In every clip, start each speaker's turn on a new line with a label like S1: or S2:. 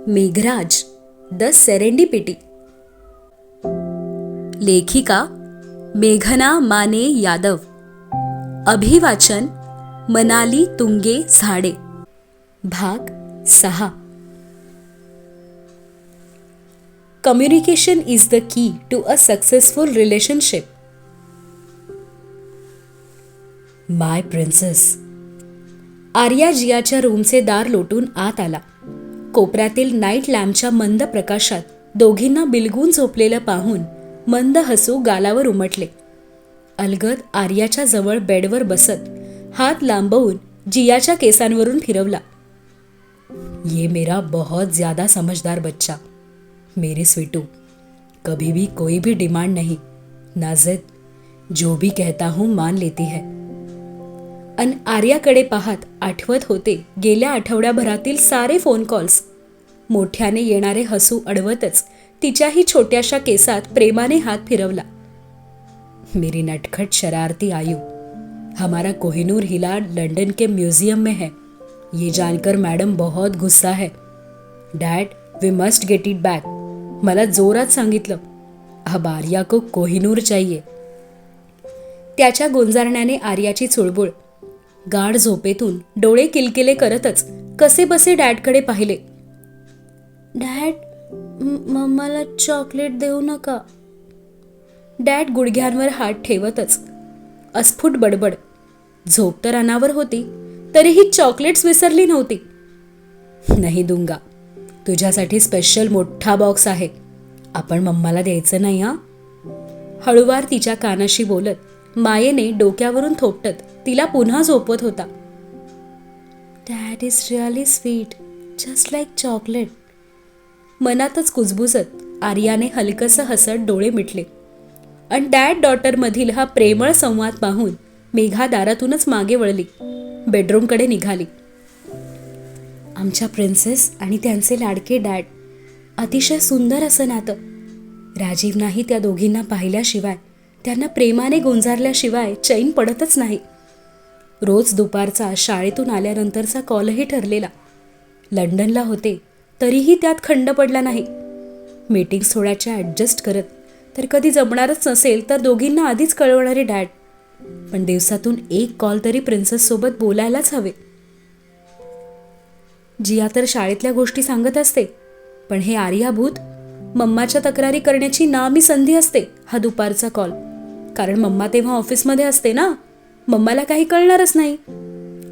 S1: Meghraj the serendipity. लेखिका मेघना माने यादव. अभिवाचन मनाली तुंगे झाडे. भाग 6. Communication is the key to a successful relationship. My princess. Arya जियाच्या रूमचे दार लोटून आत आला. कोपऱ्यातील नाईट लॅम्पच्या मंद प्रकाशात दोघींना बिलगून झोपलेलं पाहून मंद हसू गालावर उमटले. अलगद आर्याच्या जवळ बेडवर बसत हात लांबवून जियाच्या केसांवरून फिरवला. ये मेरा बहुत ज्यादा समझदार बच्चा, मेरी स्वीटू. कभी भी कोई भी डिमांड नहीं, ना जिद, जो भी कहता हूं मान लेती है. अन आर्याकडे पाहत आठवत होते गेल्या आठवड्याभरातील सारे फोन कॉल्स. मोठ्याने येणारे हसू अडवतच तिच्याही छोट्याशा केसात प्रेमाने हात फिरवला. मेरी नटखट शरारती आयु, हमारा कोहिनूर हिला लंदन के म्यूजियम में है. ये जानकर मैडम बहुत गुस्सा है. Dad, we must get it back. मला जोरात सांगितलं. अब आर्या को कोहिनूर चाहिए. त्याच्या गोंजारण्याने आर्याची चुळबुळ. गाढ झोपेतून डोळे किलकिले करतच कसे बसे डॅडकडे पाहिले. डॅड, मम्माला चॉकलेट देऊ नका. डॅड गुडघ्यांवर हात ठेवतच अस्फुट बडबड. झोप तर अनावर होती, तरीही चॉकलेट्स विसरली नव्हती. नाही दूंगा, तुझ्यासाठी स्पेशल मोठा बॉक्स आहे. आपण मम्माला द्यायचं नाही हा. हळूवार तिच्या कानाशी बोलत मायेने डोक्यावरून थोपटत तिला पुन्हा झोपवत होता. Dad is really sweet, just like chocolate. मनातच कुजबुजत आर्याने हलकसं हसत डोळे मिटले. आणि डॅड डॉटरमधील हा प्रेमळ संवाद पाहून मेघा दारातूनच मागे वळली. बेडरूमकडे निघाली. आमच्या प्रिन्सेस आणि त्यांचे लाडके डॅड, अतिशय सुंदर असं नातं. राजीवनाही त्या दोघींना पाहिल्याशिवाय, त्यांना प्रेमाने गोंजारल्याशिवाय चैन पडतच नाही. रोज दुपारचा शाळेतून आल्यानंतरचा कॉलही ठरलेला. लंडनला होते तरीही त्यात खंड पडला नाही. मीटिंग्स थोड्याच्या ॲडजस्ट करत, तर कधी जमणारच नसेल तर दोघींना आधीच कळवणारे डॅड. पण दिवसातून एक कॉल तरी प्रिन्सेससोबत बोलायलाच हवे. जिया तर शाळेतल्या गोष्टी सांगत असते, पण हे आर्याभूत मम्माच्या तक्रारी करण्याची नामी संधी असते हा दुपारचा कॉल. कारण मम्मा तेव्हा ऑफिसमध्ये असते ना, मम्माला काही कळणारच नाही.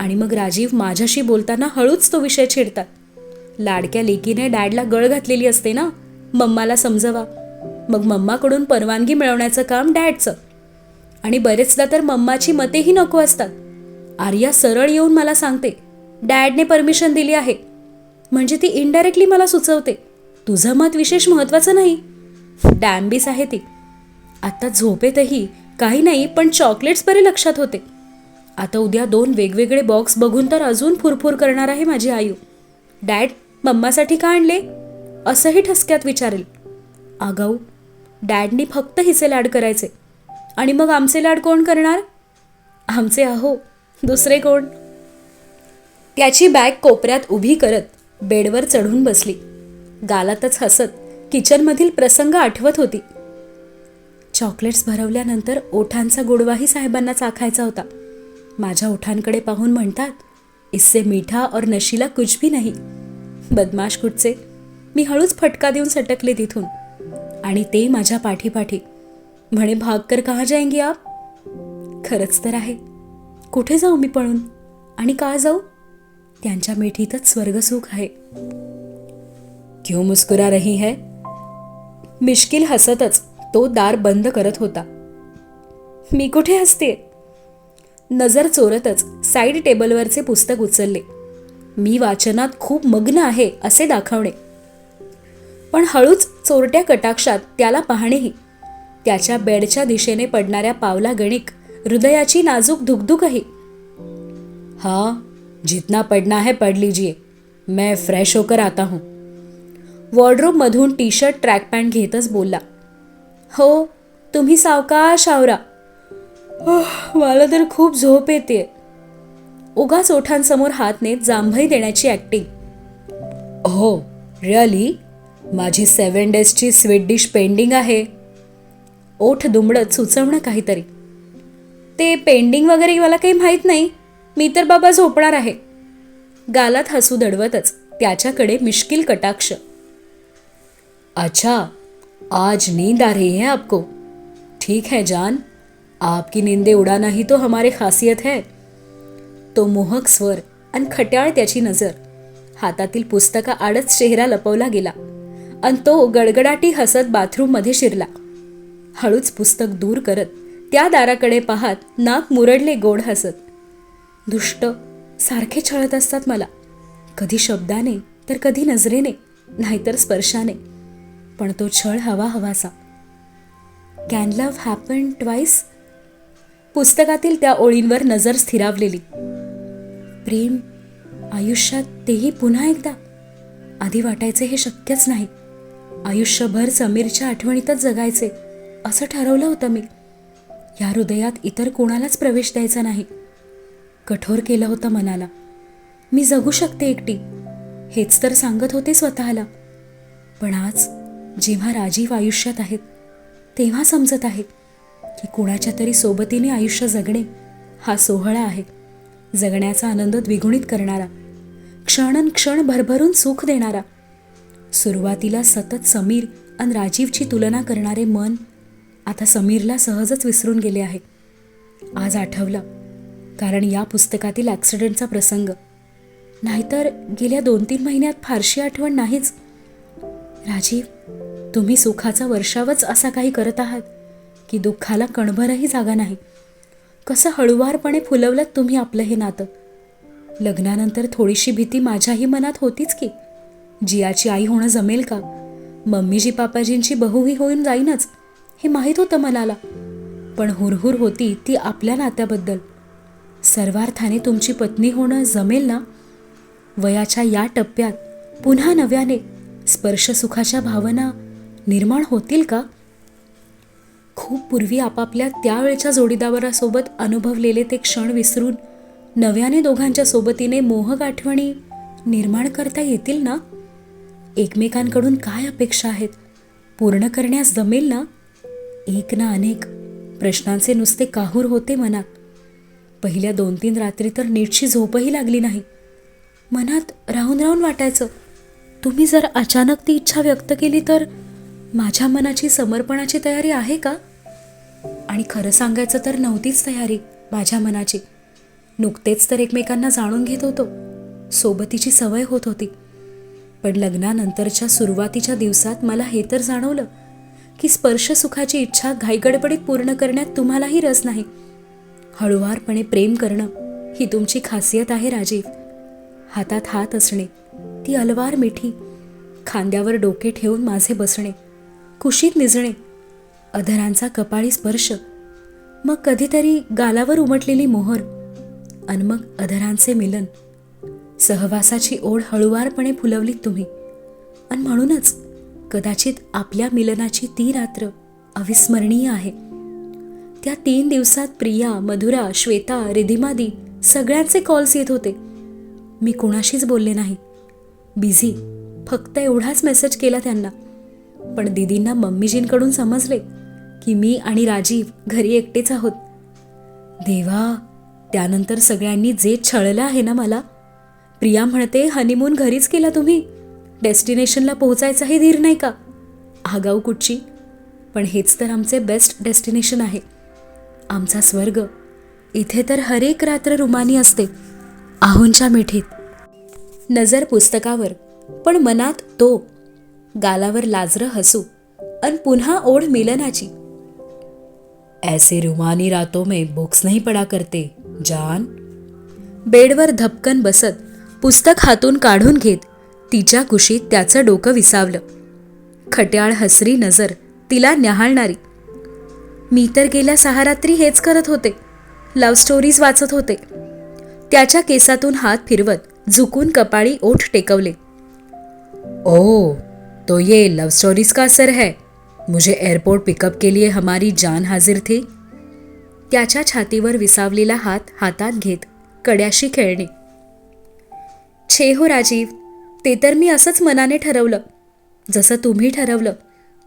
S1: आणि मग राजीव माझ्याशी बोलताना हळूच तो विषय छेडतात. लाडक्या लेकीने डॅडला गळ घातलेली असते ना, मम्माला समजवा. मग मम्माकडून परवानगी मिळवण्याचं काम डॅडचं. आणि बरेचदा तर मम्माची मतेही नको असतात. आर्या सरळ येऊन मला सांगते, डॅडने परमिशन दिली आहे. म्हणजे ती इनडायरेक्टली मला सुचवते, तुझं मत विशेष महत्वाचं नाही. डॅम्बिस आहे ती. आता झोपेतही काही नाही, पण चॉकलेट्स बरे लक्षात होते. आता उद्या 2 वेगवेगळे बॉक्स बघून तर अजून फुरफुर करणार आहे माझी आयु. डॅड, मम्मासाठी का आणले असंही ठसक्यात विचारेल. आगाऊ, डॅडनी फक्त हिचे लाड करायचे, आणि मग आमचे लाड कोण करणार? आमचे अहो, दुसरे कोण? त्याची बॅग कोपऱ्यात उभी करत बेडवर चढून बसली. गालातच हसत किचनमधील प्रसंग आठवत होती. चॉकलेट्स भरवल्यानंतर ओठांचा गोडवाही साहेबांना चाखायचा होता. माझ्या ओठांकडे पाहून म्हणतात, इससे मीठा और नशीला कुछ भी नहीं. बदमाश कुठचे. मी हळूच फटका देऊन सटकले तिथून. आणि ते माझ्या पाठीपाठी म्हणे, भागकर कहाँ जाएंगी आप? खरंच तर आहे. कुठे जाऊ मी पळून, आणि का जाऊ? त्यांच्या मिठीतच स्वर्गसुख आहे. क्यों मुस्कुरा रही है? मिश्किल हसतच तो दार बंद करत होता. मी कुठे हसते? नजर चोरतच साईड टेबलवरचे पुस्तक उचलले. मी वाचनात खूप मग्न आहे असे दाखवणे. पण हळूच चोरट्या कटाक्षात त्याला पाहणेही. त्याच्या बेडच्या दिशेने पडणाऱ्या पावलागणिक हृदयाची नाजूक धुकधुकही. हाँ, जितना पढ़ना है पढ़ लीजिए, मैं फ्रेश होकर आता हूँ. वॉर्डरोब मधून टी शर्ट ट्रॅक पॅन्ट घेतच बोलला. हो, तुम्ही सावकाश आवरा. मला तर खूप झोप येते. उगाच ओठांसमोर हात नेत जांभई देण्याची ॲक्टिंग. हो, रिअली? माझी 7 डेजची स्वीट डिश पेंडिंग आहे. ओठ दुमडत सुचवणं काहीतरी. ते पेंडिंग वगैरे मला काही माहीत नाही. मी तर बाबा झोपणार आहे. गालात हसू दडवतच त्याच्याकडे मिश्किल कटाक्ष. अच्छा, आज नींद आ रही है आपको? ठीक है जान, आपकी नींदें उड़ाना ही तो हमारी खासियत है. तो मोहक स्वर आणि खट्याळ त्याची नजर. हातातील पुस्तका आडच चेहरा लपवला गेला आणि तो गडगडाटी हसत बाथरूममध्ये शिरला. हळूच पुस्तक दूर करत त्या दाराकडे पाहत नाक मुरडले गोड हसत. दुष्ट सारखे छळत असतात मला, कधी शब्दाने तर कधी नजरेने, नाहीतर स्पर्शाने. पण तो छळ हवा हवासा. Can love happen twice? पुस्तकातील त्या ओळींवर नजर स्थिरावलेली. प्रेम आयुष्यात, तेही पुन्हा एकदा? आधी वाटायचे हे शक्यच नाही. आयुष्यभर समीरच्या आठवणीतच जगायचे असं ठरवलं होतं मी. या हृदयात इतर कोणालाच प्रवेश द्यायचा नाही. कठोर केलं होतं मनाला. मी जगू शकते एकटी, हेच तर सांगत होते स्वतःला. पण आज जेव्हा राजीव आयुष्यात आहेत तेव्हा समजत आहे की कुणाच्या तरी सोबतीने आयुष्य जगणे हा सोहळा आहे. जगण्याचा आनंद द्विगुणित करणारा, क्षण भरभरून सुख देणारा. सुरुवातीला सतत समीर आणि राजीवची तुलना करणारे मन आता समीरला सहजच विसरून गेले आहे. आज आठवलं कारण या पुस्तकातील ॲक्सिडेंटचा प्रसंग. नाहीतर गेल्या 2-3 महिन्यात फारशी आठवण नाहीच. राजीव, तुम्ही सुखाचा वर्षावच असा काही करत आहात की दुःखाला कणभरही जागा नाही. कसं हळुवारपणे फुलवलं तुम्ही आपलं हे नातं. लग्नानंतर थोडीशी भीती माझ्याही मनात होतीच की जियाची आई होणं जमेल का, मम्मीजी पापाजींची बहुही होऊन जाईनच हे माहीत होतं मनाला. पण हुरहुर होती ती आपल्या नात्याबद्दल. सर्वार्थाने तुमची पत्नी होणं जमेल ना? वयाच्या या टप्प्यात पुन्हा नव्याने स्पर्शसुखाच्या भावना निर्माण होतील का? खूप पूर्वी आपापल्या त्यावेळच्या जोडीदारासोबत अनुभवलेले ते क्षण विसरून नव्याने दोघांच्या सोबतीने मोहक आठवणी निर्माण करता येतील ना? एकमेकांकडून काय अपेक्षा आहेत, पूर्ण करण्यास जमेल ना? एक ना अनेक प्रश्नांचे नुसते काहूर होते मनात. पहिल्या 2-3 रात्री तर नीटशी झोपही लागली नाही. मनात राहून राहून वाटायचं, तुम्ही जर अचानक ती इच्छा व्यक्त केली तर माझ्या मनाची समर्पणाची तयारी आहे का? आणि खरं सांगायचं तर नव्हतीच तयारी माझ्या मनाची. नुकतेच तर एकमेकांना जाणून घेत होतो, सोबतीची सवय होत होती. पण लग्नानंतरच्या सुरुवातीच्या दिवसात मला हे तर जाणवलं की स्पर्शसुखाची इच्छा घाईगडबडीत पूर्ण करण्यात तुम्हालाही रस नाही. हळुवारपणे प्रेम करणं ही तुमची खासियत आहे राजीव. हातात हात असणे, ती अलवार मिठी, खांद्यावर डोके ठेवून माझे बसणे, कुशीत निजणे, अधरांचा कपाळी स्पर्श, मग कधीतरी गालावर उमटलेली मोहर, आणि मग अधरांचे मिलन. सहवासाची ओढ हळुवारपणे फुलवलीत तुम्ही. आणि म्हणूनच कदाचित आपल्या मिलनाची ती रात्र अविस्मरणीय आहे. त्या 3 दिवसात प्रिया, मधुरा, श्वेता, रिधिमादी सगळ्यांचे कॉल्स येत होते. मी कोणाशीच बोलले नाही. बिझी, फक्त एवढाच मेसेज केला त्यांना. पण दीदींना मम्मीजींकडून समजले की मी आणि राजीव घरी एकटेच आहोत. देवा, त्यानंतर सगळ्यांनी जे छळलं आहे ना मला. प्रिया म्हणते हनीमून घरीच केला तुम्ही, डेस्टिनेशनला पोहोचायचाही धीर नाही का? आगाऊ कुठची. पण हेच तर आमचे बेस्ट डेस्टिनेशन आहे, आमचा स्वर्ग. इथे तर हर एक रात्र रुमानी असते आहोंच्या मिठीत. नजर पुस्तकावर, पण मनात तो. गालावर लाजरं हसू आणि पुन्हा ओढ मिलनाची. ऐसे रुमानी रातों में बुक्स नहीं पढ़ा करते जान. बेडवर धपकन बसत पुस्तक हातून काढून घेत तिच्या कुशीत त्याचं डोकं विसावलं. खट्याळ हसरी नजर तिला न्याहाळणारी. मी तर गेल्या 6 रात्री हेच करत होते, लव्ह स्टोरीज वाचत होते. त्याच्या केसातून हात फिरवत झुकून कपाळी ओठ टेकवले. ओह, तो ये लव स्टोरीज का असर है. मुझे एयरपोर्ट पिकअप के लिए हमारी जान हाजिर थी. त्याच्या छातीवर विसावलेला हात हातात घेत कड्याशी खेळणे. छे हो राजीव, ते तर मी असंच मनाने ठरवलं, जसं तुम्ही ठरवलं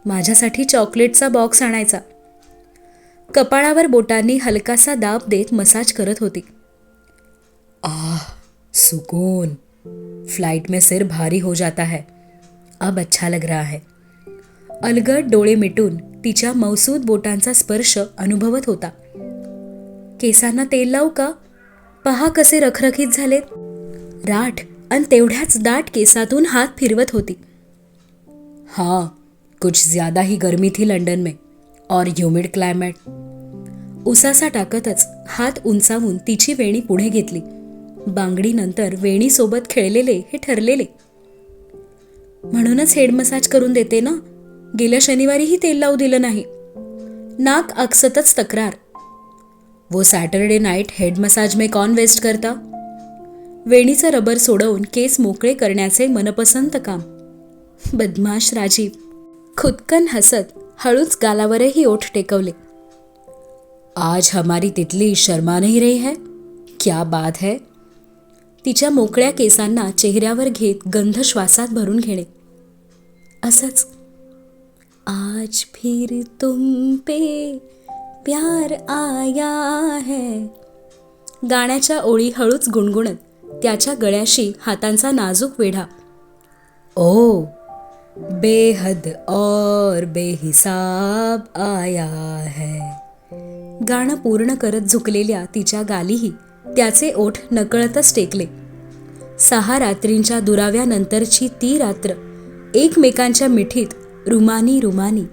S1: माझ्यासाठी चॉकलेटचा बॉक्स आणायचा. कपाळावर बोटांनी हलकासा दाब देत मसाज करत होती. आह, सुकून. फ्लाइट में सिर भारी हो जाता है. अब अच्छा लग रहा है. अलगद डोळे मिटून तिच्या मौसूद बोटांचा स्पर्श अनुभवत होता. केसांना तेल लावू का? पहा कसे रखरखीत झालेत. राठ आणि तेवढ्याच दाट केसातून हात फिरवत होती. हाँ, कुछ ज्यादा ही गर्मी थी लंडन में और ह्यूमिड क्लायमेट. उसासा टाकतच हात उंचावून तिची वेणी पुढे घेतली. बांगडीनंतर वेणीसोबत खेळलेले हे ठरलेले. म्हणूनच हेड मसाज करून देते ना. गेल्या शनिवारीही तेल लावू दिलं नाही. नाक आकसतच तक्रार. वो सॅटरडे नाईट हेड मसाज में कौन वेस्ट करता? वेणीचं रबर सोडवून केस मोकळे करण्याचे मनपसंत काम. बदमाश राजीव. खुदकन हसत हळूच गालावरही ओठ टेकवले. आज हमारी तितली शर्मा नहीं रही है. क्या बात है. तिच्या मोकळ्या केसांना चेहऱ्यावर घेत गंध श्वासात भरून घेणे. असंच. आज फिर तुम पे प्यार आया है. गाण्याच्या ओळी हळूच गुणगुणत त्याच्या गळ्याशी हातांचा नाजूक वेढा. ओ बेहद और बेहिसाब आया है. गाणं पूर्ण करत झुकलेल्या तिच्या गालीही त्याचे ओठ नकळतच टेकले. 6 रात्रींच्या दुराव्यानंतरची ती रात्र एकमेकांच्या मिठीत रुमानी रुमानी